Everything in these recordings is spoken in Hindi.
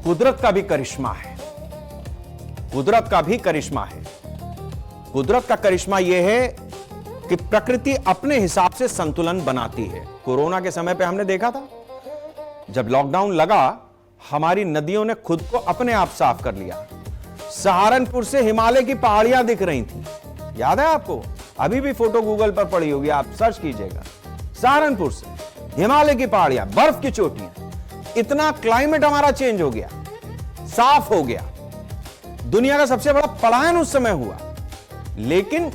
कुदरत का भी करिश्मा है। कुदरत का भी करिश्मा है। कुदरत का करिश्मा यह है कि प्रकृति अपने हिसाब से संतुलन बनाती है। कोरोना के समय पे हमने देखा था, जब लॉकडाउन लगा, हमारी नदियों ने खुद को अपने आप साफ कर लिया। सहारनपुर से हिमालय की पहाड़ियां दिख रही थी, याद है आपको? अभी भी फोटो गूगल पर पड़ी होगी, आप सर्च कीजिएगा। सहारनपुर से हिमालय की पहाड़ियां, बर्फ की चोटियां, इतना क्लाइमेट हमारा चेंज हो गया, साफ हो गया। दुनिया का सबसे बड़ा पलायन उस समय हुआ। लेकिन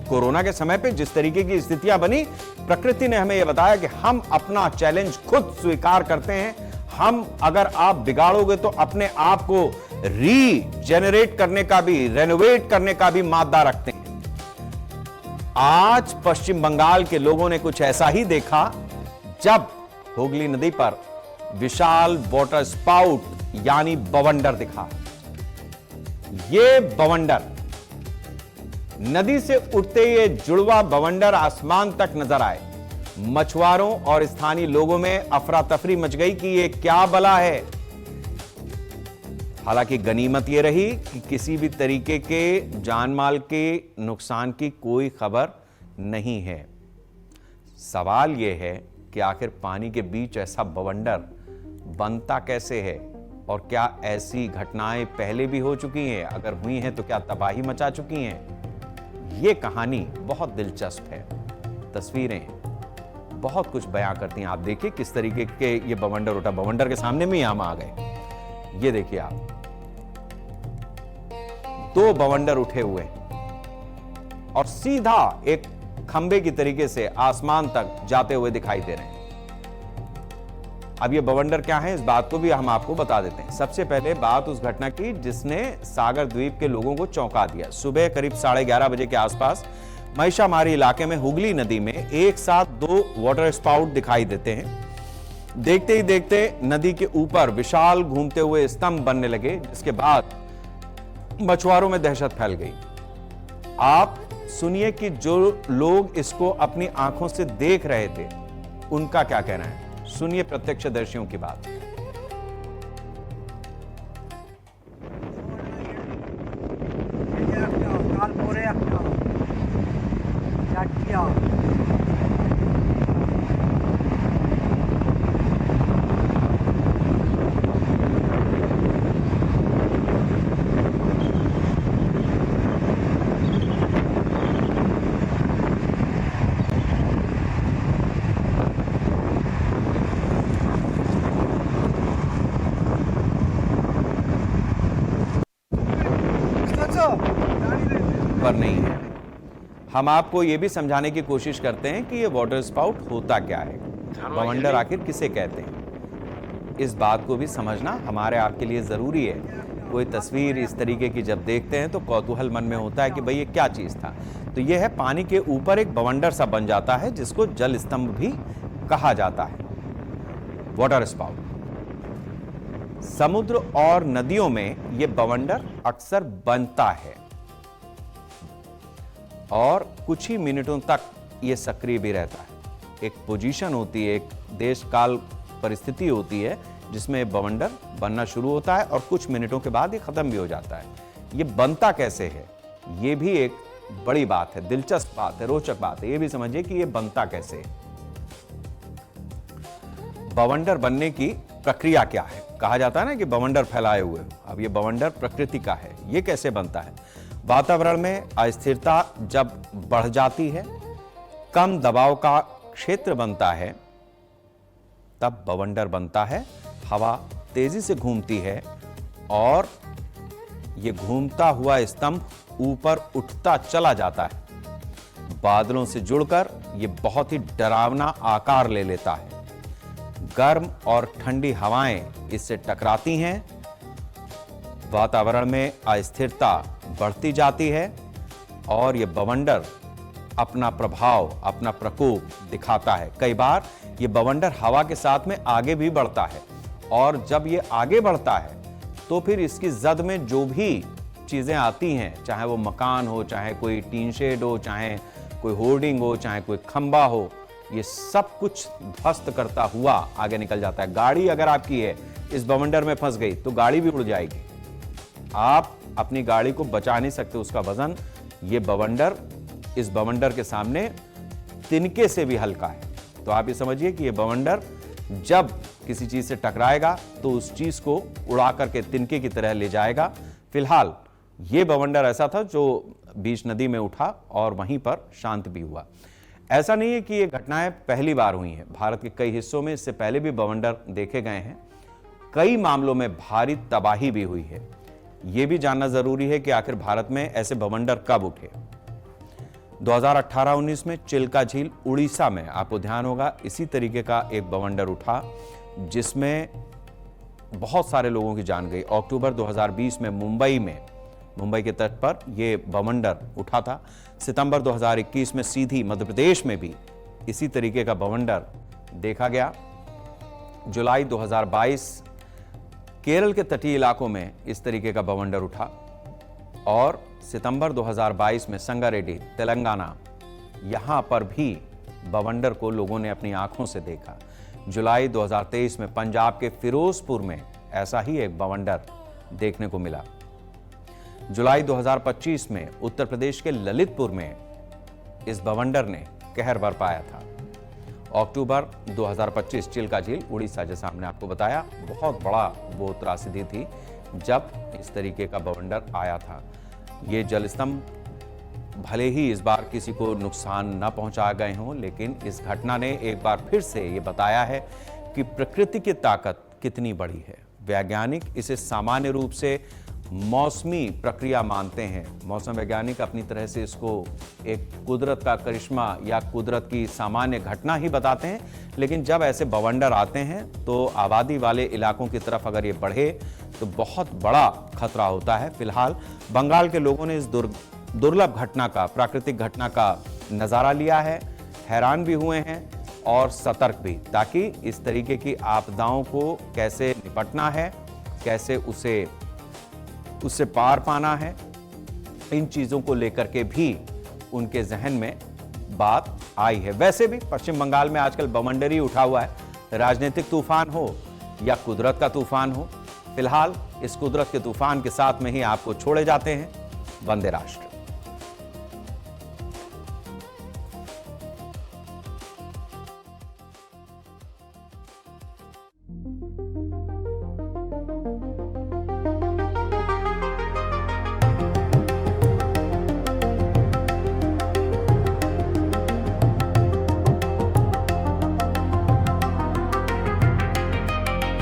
कोरोना के समय पे जिस तरीके की स्थितियां बनी, प्रकृति ने हमें यह बताया कि हम अपना चैलेंज खुद स्वीकार करते हैं। हम, अगर आप बिगाड़ोगे तो अपने आप को रीजेनरेट करने का भी, रेनोवेट करने का भी मादा रखते हैं। आज पश्चिम बंगाल के लोगों ने कुछ ऐसा ही देखा जब हुगली नदी पर विशाल वाटर स्पाउट यानी बवंडर दिखा। ये बवंडर, नदी से उठते ये जुड़वा बवंडर आसमान तक नजर आए। मछुआरों और स्थानीय लोगों में अफरा तफरी मच गई कि ये क्या बला है। हालांकि गनीमत ये रही कि किसी भी तरीके के जान माल के नुकसान की कोई खबर नहीं है। सवाल यह है कि आखिर पानी के बीच ऐसा बवंडर बनता कैसे है, और क्या ऐसी घटनाएं पहले भी हो चुकी हैं? अगर हुई हैं तो क्या तबाही मचा चुकी हैं? ये कहानी बहुत दिलचस्प है। तस्वीरें बहुत कुछ बयां करती हैं। आप देखिए किस तरीके के ये बवंडर उठा। बवंडर के सामने में ही हम आ गए। ये देखिए आप, 2 बवंडर उठे हुए और सीधा एक खंबे की तरीके से आसमान तक जाते हुए दिखाई दे रहे हैं। अब ये बवंडर क्या है, इस बात को भी हम आपको बता देते हैं। सबसे पहले बात उस घटना की जिसने सागर द्वीप के लोगों को चौंका दिया। सुबह करीब 11:30 बजे के आसपास महिषामारी इलाके में हुगली नदी में एक साथ 2 वाटर स्पाउट दिखाई देते हैं। देखते ही देखते नदी के ऊपर विशाल घूमते हुए स्तंभ बनने लगे, जिसके बाद मछुआरों में दहशत फैल गई। आप सुनिए कि जो लोग इसको अपनी आंखों से देख रहे थे उनका क्या कहना है। सुनिए प्रत्यक्षदर्शियों की बात। पर नहीं है। हम आपको यह भी समझाने की कोशिश करते हैं कि यह वाटर स्पाउट होता क्या है, बवंडर आखिर किसे कहते हैं। इस बात को भी समझना हमारे आपके लिए जरूरी है। कोई तस्वीर इस तरीके की जब देखते हैं तो कौतूहल मन में होता है कि भाई ये क्या चीज था। तो यह है, पानी के ऊपर एक बवंडर सा बन जाता है जिसको जल स्तंभ भी कहा जाता है, वाटर स्पाउट। समुद्र और नदियों में यह बवंडर अक्सर बनता है और कुछ ही मिनटों तक यह सक्रिय भी रहता है। एक पोजीशन होती है, एक देश काल परिस्थिति होती है जिसमें बवंडर बनना शुरू होता है और कुछ मिनटों के बाद ये खत्म भी हो जाता है। ये बनता कैसे है, ये भी एक बड़ी बात है, दिलचस्प बात है, रोचक बात है। ये भी समझिए कि ये बनता कैसे है। बवंडर बनने की प्रक्रिया क्या है। कहा जाता है ना कि बवंडर फैलाए हुए। अब ये बवंडर प्रकृति का है। ये कैसे बनता है? वातावरण में अस्थिरता जब बढ़ जाती है, कम दबाव का क्षेत्र बनता है, तब बवंडर बनता है। हवा तेजी से घूमती है और यह घूमता हुआ स्तंभ ऊपर उठता चला जाता है। बादलों से जुड़कर यह बहुत ही डरावना आकार ले लेता है। गर्म और ठंडी हवाएं इससे टकराती हैं। वातावरण में अस्थिरता बढ़ती जाती है और यह बवंडर अपना प्रभाव, अपना प्रकोप दिखाता है। कई बार यह बवंडर हवा के साथ में आगे भी बढ़ता है और जब यह आगे बढ़ता है तो फिर इसकी जद में जो भी चीजें आती हैं, चाहे वो मकान हो, चाहे कोई टीन शेड हो, चाहे कोई होर्डिंग हो, चाहे कोई खंबा हो, ये सब कुछ ध्वस्त करता हुआ आगे निकल जाता है। गाड़ी अगर आपकी है, इस बवंडर में फंस गई तो गाड़ी भी उड़ जाएगी। आप अपनी गाड़ी को बचा नहीं सकते, उसका वजन, ये बवंडर, इस बवंडर के सामने तिनके से भी हल्का है। तो आप ये समझिए कि ये बवंडर जब किसी चीज से टकराएगा तो उस चीज को उड़ा करके तिनके की तरह ले जाएगा। फिलहाल ये बवंडर ऐसा था जो बीच नदी में उठा और वहीं पर शांत भी हुआ। ऐसा नहीं है कि ये घटनाएं पहली बार हुई हैं। भारत के कई हिस्सों में इससे पहले भी बवंडर देखे गए हैं। कई मामलों में भारी तबाही भी हुई है। यह भी जानना जरूरी है कि आखिर भारत में ऐसे बवंडर कब उठे। 2018-19 में चिल्का झील उड़ीसा में, आपको ध्यान होगा, इसी तरीके का एक बवंडर उठा जिसमें बहुत सारे लोगों की जान गई। अक्टूबर 2020 में मुंबई के तट पर यह बवंडर उठा था। सितंबर 2021 में सीधी मध्य प्रदेश में भी इसी तरीके का बवंडर देखा गया। जुलाई 2022 केरल के तटीय इलाकों में इस तरीके का बवंडर उठा और सितंबर 2022 में संगारेड्डी, तेलंगाना, यहां पर भी बवंडर को लोगों ने अपनी आंखों से देखा। जुलाई 2023 में पंजाब के फिरोजपुर में ऐसा ही एक बवंडर देखने को मिला। जुलाई 2025 में उत्तर प्रदेश के ललितपुर में इस बवंडर ने कहर बरपाया था। अक्टूबर 2025 चिल्का झील उड़ीसा, जैसा हमने आपको बताया, बहुत बड़ा वो त्रासदी थी जब इस तरीके का बवंडर आया था। ये जलस्तंभ भले ही इस बार किसी को नुकसान न पहुंचा गए हों, लेकिन इस घटना ने एक बार फिर से ये बताया है कि प्रकृति की ताकत कितनी बड़ी है। वैज्ञानिक इसे सामान्य रूप से मौसमी प्रक्रिया मानते हैं। मौसम वैज्ञानिक अपनी तरह से इसको एक कुदरत का करिश्मा या कुदरत की सामान्य घटना ही बताते हैं, लेकिन जब ऐसे बवंडर आते हैं तो आबादी वाले इलाकों की तरफ अगर ये बढ़े तो बहुत बड़ा खतरा होता है। फिलहाल बंगाल के लोगों ने इस दुर्लभ घटना का, प्राकृतिक घटना का नजारा लिया है, हैरान भी हुए हैं और सतर्क भी, ताकि इस तरीके की आपदाओं को कैसे निपटना है, कैसे उससे पार पाना है, इन चीजों को लेकर के भी उनके जहन में बात आई है। वैसे भी पश्चिम बंगाल में आजकल बवंडर ही उठा हुआ है। राजनीतिक तूफान हो या कुदरत का तूफान हो, फिलहाल इस कुदरत के तूफान के साथ में ही आपको छोड़े जाते हैं। वंदे राष्ट्र।